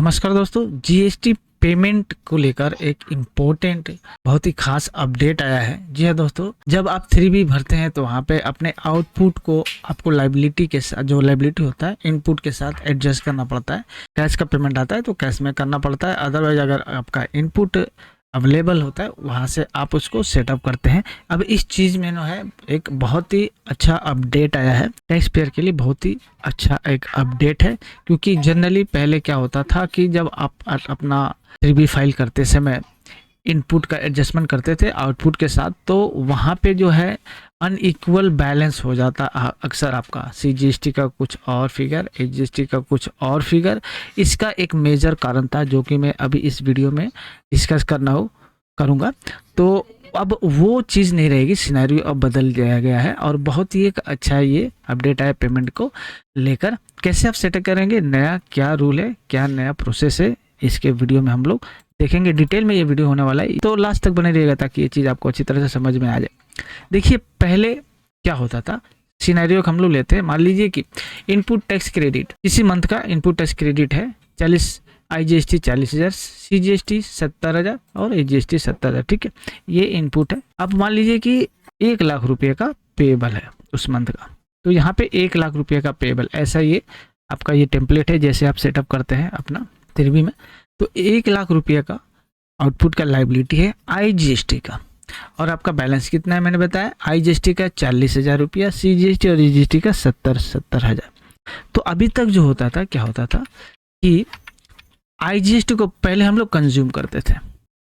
नमस्कार दोस्तों, GST payment को लेकर एक इम्पोर्टेंट बहुत ही खास अपडेट आया है। जी हाँ दोस्तों, जब आप 3B भरते हैं तो वहाँ पे अपने आउटपुट को आपको लायबिलिटी के साथ, जो लायबिलिटी होता है, इनपुट के साथ एडजस्ट करना पड़ता है। कैश का पेमेंट आता है तो कैश में करना पड़ता है, अदरवाइज अगर आपका इनपुट अवेलेबल होता है वहाँ से आप उसको सेटअप करते हैं। अब इस चीज़ में है एक बहुत ही अच्छा अपडेट आया है, टैक्स पेयर के लिए बहुत ही अच्छा एक अपडेट है। क्योंकि जनरली पहले क्या होता था कि जब आप अपना 3B फाइल करते समय इनपुट का एडजस्टमेंट करते थे आउटपुट के साथ, तो वहाँ पे है अनइक्वल बैलेंस हो जाता अक्सर आपका। CGST का कुछ और फिगर, HGST का कुछ और फिगर। इसका एक मेजर कारण था जो कि मैं अभी इस वीडियो में डिस्कस करूँगा। तो अब वो चीज़ नहीं रहेगी, सिनेरियो अब बदल दिया गया है और बहुत ही एक अच्छा ये अपडेट आया पेमेंट को लेकर। कैसे आप सेटअप करेंगे, नया क्या रूल है, क्या नया प्रोसेस है, इसके वीडियो में हम लोग देखेंगे। डिटेल में ये वीडियो होने वाला है, तो लास्ट तक बने रहिएगा ताकि ये चीज़ आपको अच्छी तरह से समझ में आ जाए। देखिए, पहले क्या होता था, सिनेरियो हम लोग लेते हैं। मान लीजिए कि इनपुट टैक्स क्रेडिट, इसी मंथ का इनपुट टैक्स क्रेडिट है 40, IGST 40,000, CGST 70,000 और HGST 70,000। ठीक है, ये इनपुट है। अब मान लीजिए कि 1 लाख रुपये का पेएबल है उस मंथ का, तो यहाँ पे 1 लाख रुपये का पेएबल, ऐसा ये आपका ये टेम्पलेट है जैसे आप सेटअप करते हैं अपना 3B में। तो 1 लाख रुपये का आउटपुट का लायबिलिटी है IGST का, और आपका बैलेंस कितना है मैंने बताया, IGST का 40,000 रुपया, CGST और EGST का 70,000। तो अभी तक जो होता था, क्या होता था कि IGST को पहले हम लोग कंज्यूम करते थे,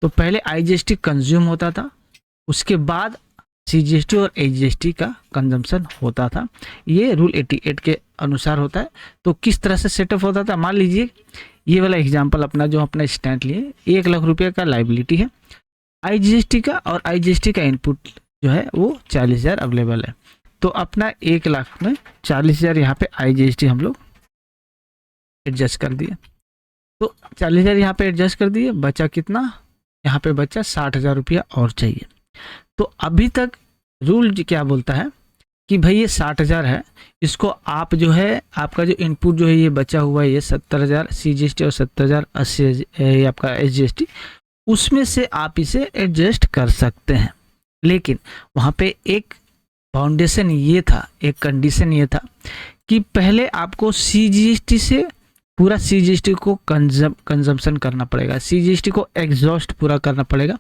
तो पहले IGST कंज्यूम होता था, उसके बाद CGST और HGST का कंजम्पशन होता था। ये रूल 88 के अनुसार होता है। तो किस तरह से सेटअप होता था, मान लीजिए ये वाला एग्जांपल अपना जो अपना स्टैंड लिए, 1 लाख रुपये का लायबिलिटी है, IGST का और IGST का इनपुट जो है वो 40,000 अवेलेबल है। तो अपना 1 लाख में 40,000 यहाँ पे IGST हम लोग एडजस्ट कर दिए। तो 40,000 यहाँ पे एडजस्ट कर दिए, बचा कितना, यहाँ पे बचा 60,000 रुपया और चाहिए। तो अभी तक रूल क्या बोलता है कि भाई ये 60,000 है, इसको आप आपका जो इनपुट है ये बचा हुआ है, ये 70,000 CGST और 70,000 80 आपका HGST, उसमें से आप इसे एडजस्ट कर सकते हैं। लेकिन वहाँ पे एक फाउंडेशन ये था, एक कंडीशन ये था कि पहले आपको CGST से पूरा CGST को कंजम्पशन करना पड़ेगा, CGST को एग्जॉस्ट पूरा करना पड़ेगा,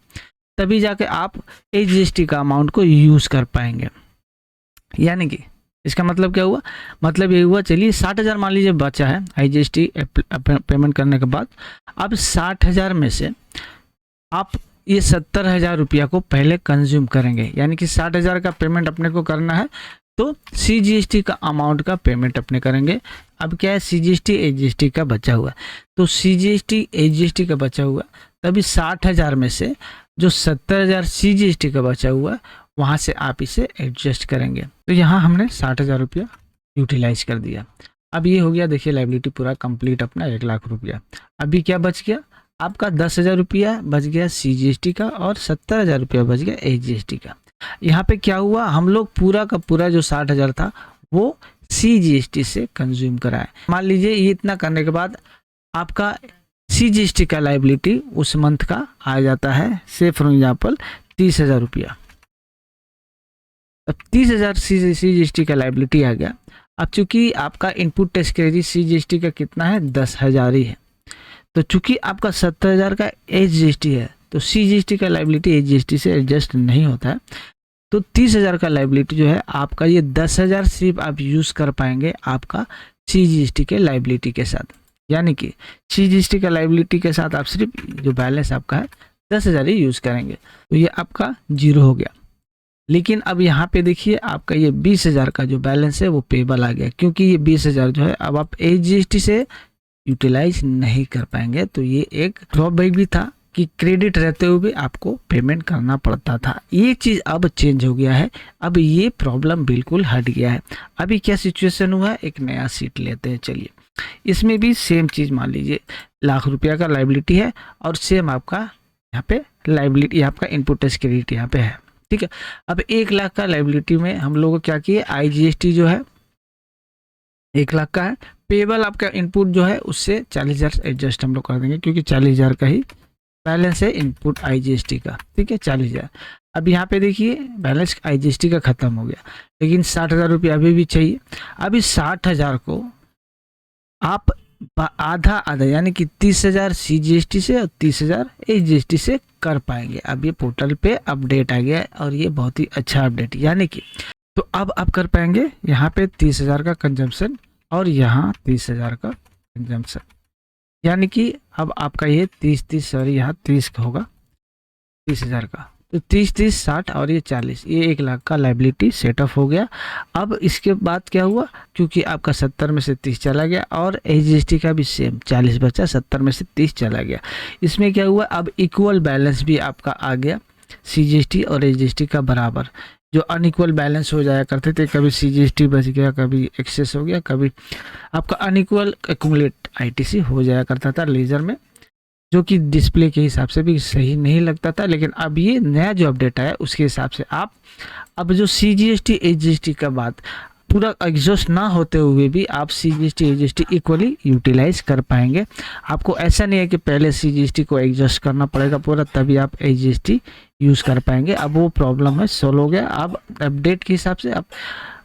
तभी जाके आप HGST का अमाउंट को यूज़ कर पाएंगे। यानी कि इसका मतलब क्या हुआ, मतलब ये हुआ, चलिए 60,000 मान लीजिए बचा है IGST पेमेंट करने के बाद। अब 60,000 में से आप ये 70,000 रुपया को पहले कंज्यूम करेंगे, यानी कि 60,000 का पेमेंट अपने को करना है, तो CGST का अमाउंट का पेमेंट अपने करेंगे। अब क्या है, CGST HGST का बचा हुआ, तो CGST HGST का बचा हुआ, तभी 60,000 में से जो 70,000 CGST का बचा हुआ, वहाँ से आप इसे एडजस्ट करेंगे। तो यहाँ हमने 60,000 रुपया यूटिलाइज कर दिया। अब ये हो गया, देखिए लायबिलिटी पूरा कंप्लीट अपना 1 लाख रुपया। अभी क्या बच गया, आपका 10,000 रुपया बच गया CGST का और 70,000 रुपया बच गया HGST का। यहाँ पे क्या हुआ, हम लोग पूरा का पूरा जो 60,000 था वो CGST से कंज्यूम कराए। मान लीजिए ये इतना करने के बाद आपका CGST का लायबिलिटी उस मंथ का आ जाता है, से फॉर एग्जाम्पल 30,000 रुपया। अब 30,000 CGST का लायबिलिटी आ गया। अब चूंकि आपका इनपुट टैक्स क्रेडिट CGST का कितना है, 10,000 ही है, तो चूंकि आपका 70,000 का HGST है, तो CGST का लायबिलिटी HGST से एडजस्ट नहीं होता है। तो 30,000 का लायबिलिटी जो है आपका, ये 10,000 सिर्फ आप यूज़ कर पाएंगे आपका CGST के लायबिलिटी के साथ। यानी कि CGST का लायबिलिटी के साथ आप सिर्फ जो बैलेंस आपका है 10,000 ही यूज़ करेंगे, तो ये आपका 0 हो गया। लेकिन अब यहाँ पे देखिए, आपका ये 20,000 का जो बैलेंस है वो पेबल आ गया, क्योंकि ये 20,000 जो है अब आप HGST से यूटिलाइज नहीं कर पाएंगे। तो ये एक ड्रॉबैक भी था कि क्रेडिट रहते हुए भी आपको पेमेंट करना पड़ता था। ये चीज़ अब चेंज हो गया है, अब ये प्रॉब्लम बिल्कुल हट गया है। अभी क्या सिचुएशन हुआ है, एक नया सीट लेते हैं। चलिए, इसमें भी सेम चीज़, मान लीजिए लाख रुपया का लायबिलिटी है और सेम आपका यहाँ पे लायबिलिटी, आपका इनपुट टैक्स क्रेडिट यहाँ पे है। ठीक है, अब 1 लाख का लायबिलिटी में हम लोग क्या किए, IGST जो है 1 लाख का है, पेबल आपका इनपुट जो है उससे 40,000 एडजस्ट हम लोग कर देंगे, क्योंकि 40,000 का ही बैलेंस है इनपुट IGST का, ठीक है 40,000। अब यहाँ पे देखिए बैलेंस IGST का ख़त्म हो गया, लेकिन 60,000 रुपये अभी भी चाहिए। अब इस 60,000 को आप आधा आधा यानी कि 30,000 CGST से और 30,000 HGST से कर पाएंगे। अब ये पोर्टल पे अपडेट आ गया है और ये बहुत ही अच्छा अपडेट, यानी कि तो अब आप कर पाएंगे यहाँ पे 30,000 का कंजम्पशन और यहाँ 30,000 का कंजम्पशन, यानी कि अब आपका ये 30 सॉरी यहाँ 30 का होगा 30,000 का, तो 30 60 और ये 40, ये 1 लाख का लाइबिलिटी सेटअप हो गया। अब इसके बाद क्या हुआ, क्योंकि आपका 70 में से 30 चला गया और HGST का भी सेम 40 बचा, 70 में से 30 चला गया। इसमें क्या हुआ, अब इक्वल बैलेंस भी आपका आ गया CGST और HGST का बराबर। जो अनइक्वल बैलेंस हो जाया करते थे, कभी CGST बच गया, कभी एक्सेस हो गया, कभी आपका अनइक्वल एक्यूमुलेट ITC हो जाया करता था लेजर में, जो कि डिस्प्ले के हिसाब से भी सही नहीं लगता था। लेकिन अब ये नया जो अपडेट आया उसके हिसाब से आप अब जो CGST HGST का बात पूरा एग्जॉस्ट ना होते हुए भी आप CGST HGST इक्वली यूटिलाइज कर पाएंगे। आपको ऐसा नहीं है कि पहले CGST को एग्जॉस्ट करना पड़ेगा पूरा तभी आप HGST यूज़ कर पाएंगे। अब वो प्रॉब्लम है सॉल्व हो गया। अब अपडेट के हिसाब से आप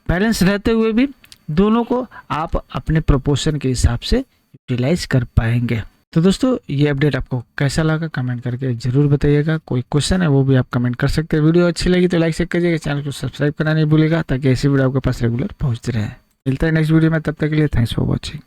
बैलेंस रहते हुए भी दोनों को आप अपने प्रोपोर्शन के हिसाब से यूटिलाइज कर पाएंगे। तो दोस्तों ये अपडेट आपको कैसा लगा कमेंट करके ज़रूर बताइएगा। कोई क्वेश्चन है वो भी आप कमेंट कर सकते हैं। वीडियो अच्छी लगी तो लाइक शेयर करिएगा, चैनल को सब्सक्राइब करना नहीं भूलिएगा ताकि ऐसी वीडियो आपके पास रेगुलर पहुंचते रहे। मिलता है नेक्स्ट वीडियो में, तब तक के लिए थैंक्स फॉर वॉचिंग।